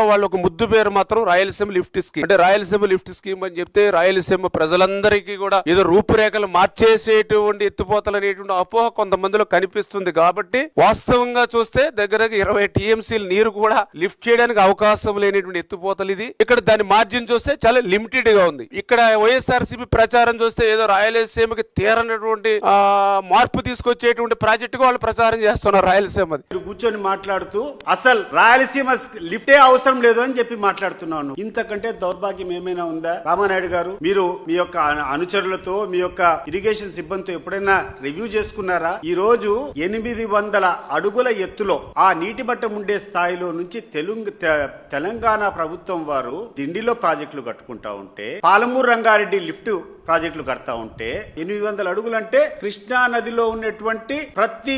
వాళ్ళు ఒక ముద్దు పేరు మాత్రం రాయలసీమ లిఫ్ట్ స్కీమ్. అంటే రాయలసీమ లిఫ్ట్ స్కీమ్ అని చెప్తే రాయలసీమ ప్రజలందరికీ కూడా ఏదో రూపురేఖలు మార్చేసేటువంటి ఎత్తిపోతలు అనేటువంటి అపోహ కొంతమందిలో కనిపిస్తుంది. కాబట్టి వాస్తవంగా చూస్తే దగ్గరగా 20 టీఎంసీల నీరు కూడా లిఫ్ట్ చేయడానికి అవకాశం లేనిటువంటి ఎత్తిపోతలు ఇది. ఇక్కడ దాని మార్జిన్ చూస్తే చాలా లిమిటెడ్ గా ఉంది. ఇక్కడ వైఎస్ఆర్సీపీ ప్రచారం చూస్తే ఏదో రాయలసీమకి తీరనటువంటి మార్పు తీసుకొచ్చేటువంటి ప్రాజెక్టుగా వాళ్ళు ప్రచారం చేస్తున్నారు. రాయలసీమ కూర్చొని మాట్లాడుతూ అసలు రాయలసీమ లిఫ్టే అవసరం లేదు అని చెప్పి మాట్లాడుతున్నాను. ఇంతకంటే దౌర్భాగ్యం ఏమైనా ఉందా? రామానాయుడు గారు, మీరు మీ యొక్క అనుచరులతో మీ యొక్క ఇరిగేషన్ సిబ్బందితో ఎప్పుడైనా రివ్యూ చేసుకున్నారా? ఈ రోజు 800 అడుగుల ఎత్తులో ఆ నీటి మట్టం ఉండే స్థాయిలో నుంచి తెలంగాణ ప్రభుత్వం వారు దిండిలో ప్రాజెక్టులు కట్టుకుంటా ఉంటే, పాలమూరు రంగారెడ్డి లిఫ్ట్ ప్రాజెక్టులు కడతా ఉంటే 800 అడుగులు అంటే కృష్ణా నదిలో ఉన్నటువంటి ప్రతి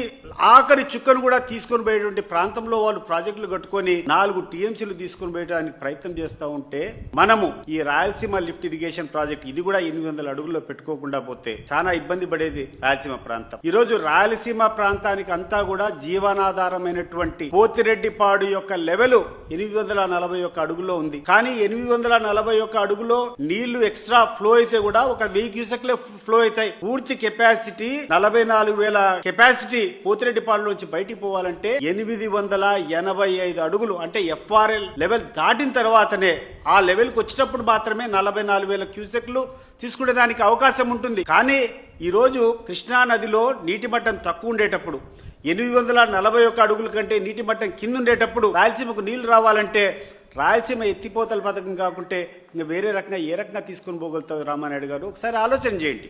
ఆఖరి చుక్కను కూడా తీసుకొని పోయేటువంటి ప్రాంతంలో వాళ్ళు ప్రాజెక్టులు కట్టుకొని 4 టీఎంసీలు తీసుకొని పోయడానికి ప్రయత్నం చేస్తూ ఉంటే, మనము ఈ రాయలసీమ లిఫ్ట్ ఇరిగేషన్ ప్రాజెక్ట్ ఇది కూడా 800 అడుగుల్లో పెట్టుకోకుండా పోతే చాలా ఇబ్బంది పడేది రాయలసీమ ప్రాంతం. ఈ రోజు రాయలసీమ ప్రాంతానికి అంతా కూడా జీవనాధారమైనటువంటి పోతిరెడ్డిపాడు యొక్క లెవెల్ 841 అడుగులో ఉంది. కానీ 841 అడుగులో నీళ్లు ఎక్స్ట్రా ఫ్లో అయితే కూడా ఒక 1000 క్యూసెక్లే ఫ్లో అవుతాయి. పూర్తి కెపాసిటీ 44,000 కెపాసిటీ పోతిరెడ్డిపాడులోంచి బయటికి పోవాలంటే 885 అడుగులు అంటే ఎఫ్ఆర్ఎల్ లెవెల్ దాటిన తర్వాతనే, ఆ లెవెల్ కు వచ్చేటప్పుడు మాత్రమే 44,000 క్యూసెక్లు తీసుకునే దానికి అవకాశం ఉంటుంది. కానీ ఈ రోజు కృష్ణా నదిలో నీటి మట్టం తక్కువ ఉండేటప్పుడు, 841 అడుగుల కంటే నీటి మట్టం కింద ఉండేటప్పుడు రాయలసీమకు నీళ్లు రావాలంటే రాయలసీమ ఎత్తిపోతల పథకం కాకుంటే ఇంకా వేరే రకంగా ఏ రకంగా తీసుకొని పోగలుగుతారు రామానాయుడు గారు? ఒకసారి ఆలోచన చేయండి.